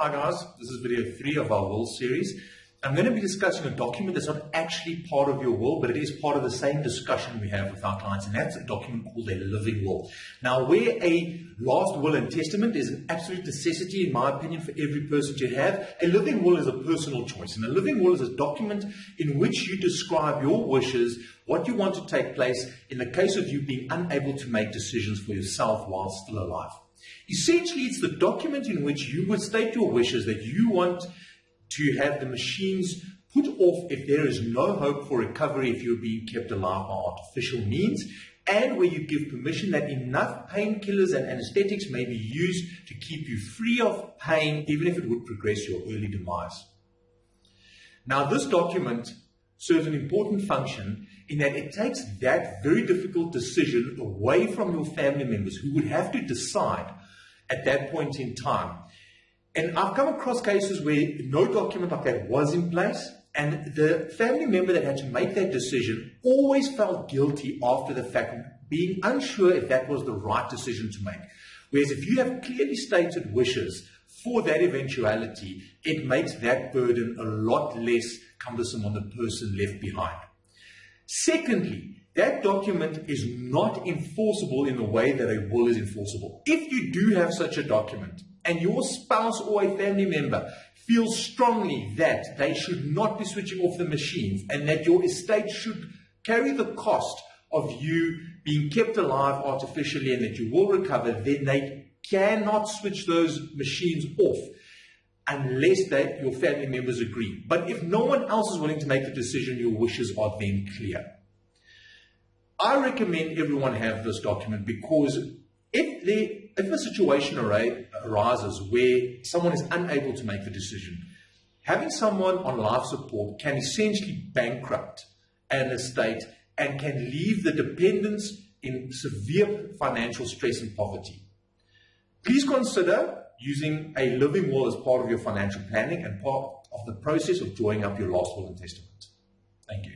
Hi guys, this is video 3 of our will series. I'm going to be discussing a document that's not actually part of your will, but it is part of the same discussion we have with our clients, and that's a document called a living will. Now, where a last will and testament is an absolute necessity, in my opinion, for every person to have, a living will is a personal choice. And a living will is a document in which you describe your wishes, what you want to take place in the case of you being unable to make decisions for yourself while still alive. Essentially, it's the document in which you would state your wishes that you want to have the machines put off if there is no hope for recovery if you're being kept alive by artificial means, and where you give permission that enough painkillers and anesthetics may be used to keep you free of pain, even if it would progress your early demise. Now, this document serves an important function in that it takes that very difficult decision away from your family members who would have to decide at that point in time. And I've come across cases where no document like that was in place, and the family member that had to make that decision always felt guilty after the fact, being unsure if that was the right decision to make. Whereas if you have clearly stated wishes for that eventuality, it makes that burden a lot less cumbersome on the person left behind. Secondly, that document is not enforceable in the way that a will is enforceable. If you do have such a document and your spouse or a family member feels strongly that they should not be switching off the machines and that your estate should carry the cost of you being kept alive artificially and that you will recover, then they cannot switch those machines off unless your family members agree. But if no one else is willing to make the decision, your wishes are then clear. I recommend everyone have this document because if a situation arises where someone is unable to make the decision, having someone on life support can essentially bankrupt an estate and can leave the dependents in severe financial stress and poverty. Please consider using a living will as part of your financial planning and part of the process of drawing up your last will and testament. Thank you.